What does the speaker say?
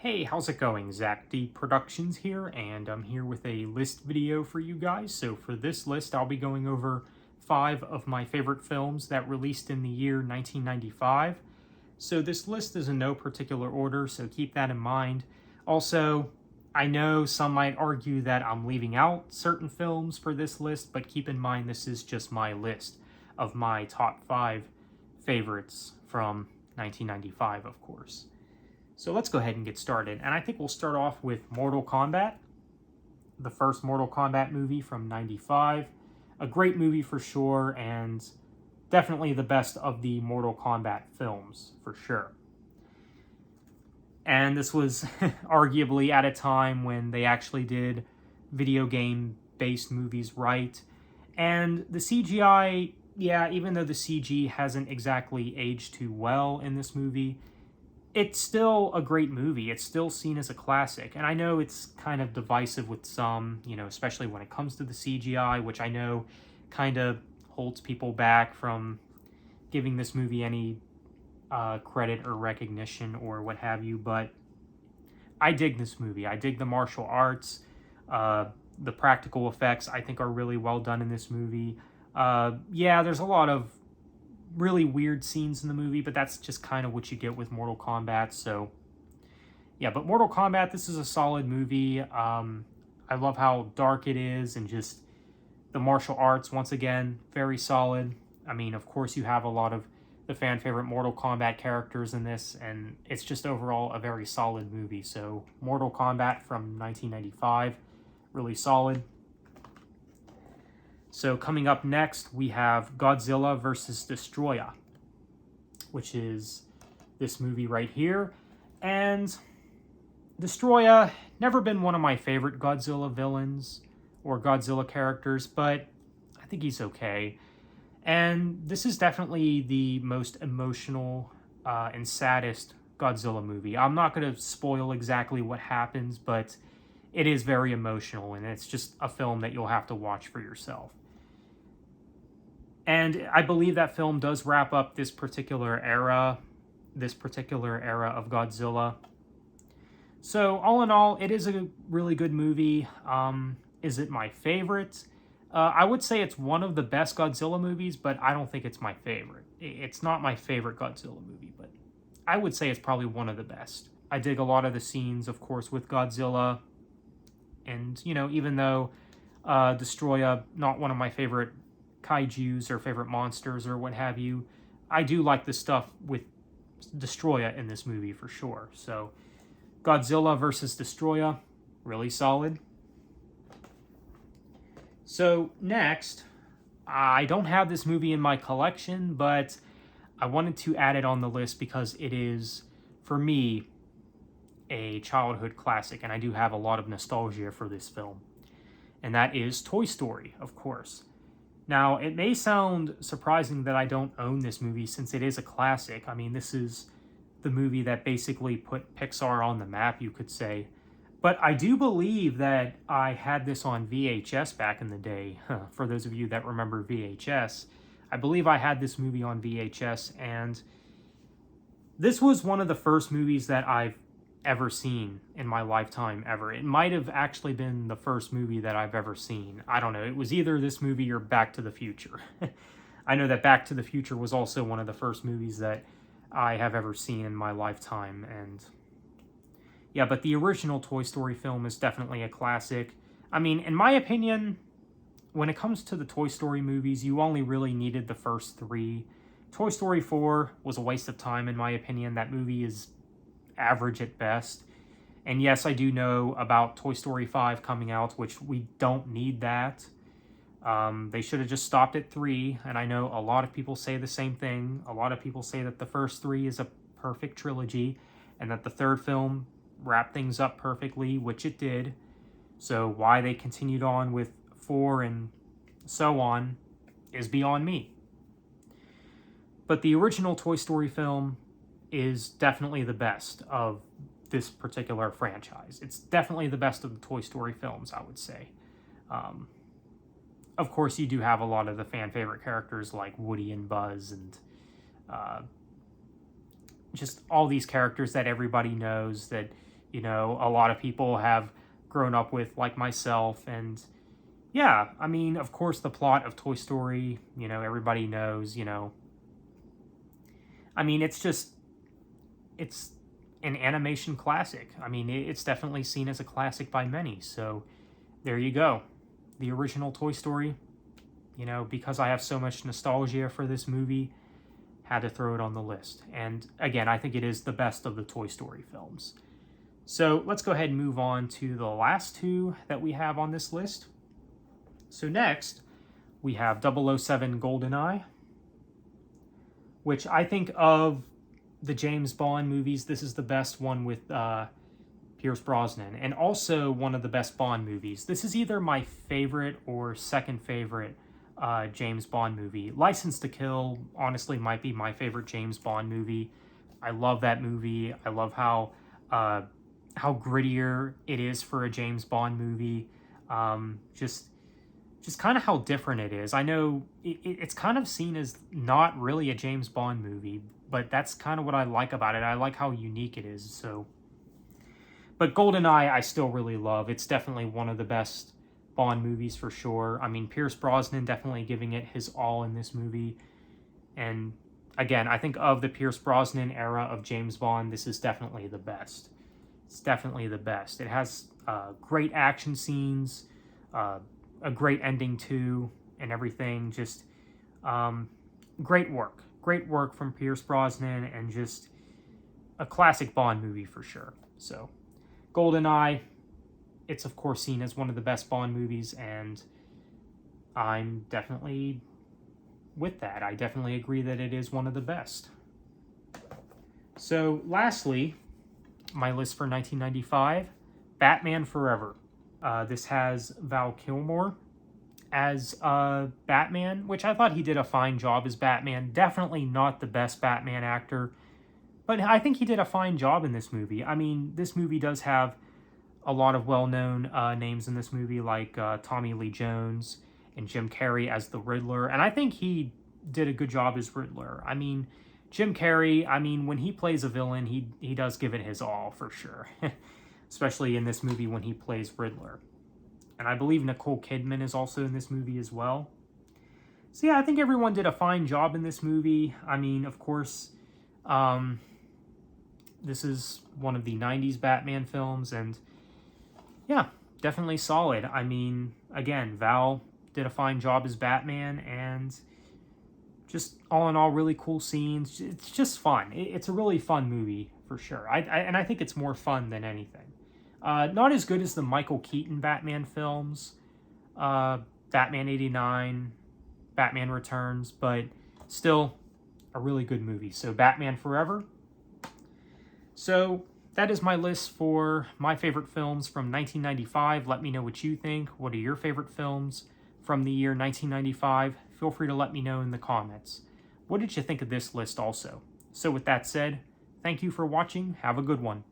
Hey, how's it going? Zach D Productions here, and I'm here with a list video for you guys. So for this list, I'll be going over 5 of my favorite films that released in the year 1995. So this list is in no particular order, so keep that in mind. Also, I know some might argue that I'm leaving out certain films for this list, but keep in mind this is just my list of my top 5 favorites from 1995, of course. So let's go ahead and get started. And I think we'll start off with Mortal Kombat, the first Mortal Kombat movie from 95. A great movie for sure, and definitely the best of the Mortal Kombat films, for sure. And this was arguably at a time when they actually did video game-based movies right. And the CGI, yeah, even though the CG hasn't exactly aged too well in this movie, it's still a great movie. It's still seen as a classic. And I know it's kind of divisive with some, especially when it comes to the CGI, which I know kind of holds people back from giving this movie any credit or recognition or what have you. But I dig this movie. I dig the martial arts. The practical effects, I think, are really well done in this movie. Yeah, there's a lot of really weird scenes in the movie, but that's just kind of what you get with Mortal Kombat. So yeah, but Mortal Kombat, this is a solid movie. I love how dark it is, and just the martial arts, once again, very solid. I mean, of course, you have a lot of the fan favorite Mortal Kombat characters in this, and it's just overall a very solid movie. So Mortal Kombat from 1995, really solid. So coming up next, we have Godzilla vs. Destoroyah, which is this movie right here. And Destoroyah, never been one of my favorite Godzilla villains or Godzilla characters, but I think he's okay. And this is definitely the most emotional and saddest Godzilla movie. I'm not going to spoil exactly what happens, but it is very emotional, and it's just a film that you'll have to watch for yourself. And I believe that film does wrap up this particular era of Godzilla. So all in all, it is a really good movie. Is it my favorite? I would say it's one of the best Godzilla movies, but I don't think it's my favorite. It's not my favorite Godzilla movie, but I would say it's probably one of the best. I dig a lot of the scenes, of course, with Godzilla. And, even though Destoroyah, not one of my favorite kaijus or favorite monsters or what have you, I do like the stuff with Destoroyah in this movie for sure. So Godzilla versus Destoroyah, really solid. So next, I don't have this movie in my collection, but I wanted to add it on the list because it is, for me, a childhood classic, and I do have a lot of nostalgia for this film. And that is Toy Story, of course. Now, it may sound surprising that I don't own this movie since it is a classic. I mean, this is the movie that basically put Pixar on the map, you could say. But I do believe that I had this on VHS back in the day. For those of you that remember VHS, I believe I had this movie on VHS, and this was one of the first movies that I've ever seen in my lifetime ever. It might have actually been the first movie that I've ever seen. I don't know. It was either this movie or Back to the Future. I know that Back to the Future was also one of the first movies that I have ever seen in my lifetime. And yeah, but the original Toy Story film is definitely a classic. I mean, in my opinion, when it comes to the Toy Story movies, you only really needed the first 3. Toy Story 4 was a waste of time, in my opinion. That movie is average at best. And yes, I do know about Toy Story 5 coming out, which we don't need that. They should have just stopped at 3, and I know a lot of people say the same thing. A lot of people say that the first 3 is a perfect trilogy, and that the third film wrapped things up perfectly, which it did. So why they continued on with 4 and so on is beyond me. But the original Toy Story film is definitely the best of this particular franchise. It's definitely the best of the Toy Story films, I would say. Of course, you do have a lot of the fan favorite characters like Woody and Buzz, and just all these characters that everybody knows that you know, a lot of people have grown up with, like myself. And yeah, I mean, of course, the plot of Toy Story, you know, everybody knows, you know. I mean, it's an animation classic. I mean, it's definitely seen as a classic by many. So there you go. The original Toy Story, you know, because I have so much nostalgia for this movie, had to throw it on the list. And again, I think it is the best of the Toy Story films. So let's go ahead and move on to the last two that we have on this list. So next, we have 007 GoldenEye, which I think of the James Bond movies, this is the best one with Pierce Brosnan, and also one of the best Bond movies. This is either my favorite or second favorite James Bond movie. License to Kill, honestly, might be my favorite James Bond movie. I love that movie. I love how grittier it is for a James Bond movie. Just kind of how different it is. I know it's kind of seen as not really a James Bond movie, but that's kind of what I like about it. I like how unique it is. So, but GoldenEye, I still really love. It's definitely one of the best Bond movies for sure. I mean, Pierce Brosnan definitely giving it his all in this movie. And again, I think of the Pierce Brosnan era of James Bond, this is definitely the best. It's definitely the best. It has great action scenes, a great ending too, and everything. Just great work from Pierce Brosnan, and just a classic Bond movie for sure. So GoldenEye, it's of course seen as one of the best Bond movies, and I'm definitely with that. I definitely agree that it is one of the best. So lastly, my list for 1995, Batman Forever. This has Val Kilmer as Batman, which I thought he did a fine job as Batman. Definitely not the best Batman actor, but I think he did a fine job in this movie. I mean, this movie does have a lot of well-known names in this movie, like Tommy Lee Jones and Jim Carrey as the Riddler, and I think he did a good job as Riddler. I mean, Jim Carrey, I mean, when he plays a villain, he does give it his all for sure. Especially in this movie when he plays Riddler. And I believe Nicole Kidman is also in this movie as well. So yeah, I think everyone did a fine job in this movie. I mean, of course, this is one of the 90s Batman films, and yeah, definitely solid. I mean, again, Val did a fine job as Batman, and just all in all, really cool scenes. It's just fun. It's a really fun movie for sure. And I think it's more fun than anything. Not as good as the Michael Keaton Batman films, Batman 89, Batman Returns, but still a really good movie. So Batman Forever. So that is my list for my favorite films from 1995. Let me know what you think. What are your favorite films from the year 1995? Feel free to let me know in the comments. What did you think of this list also? So with that said, thank you for watching. Have a good one.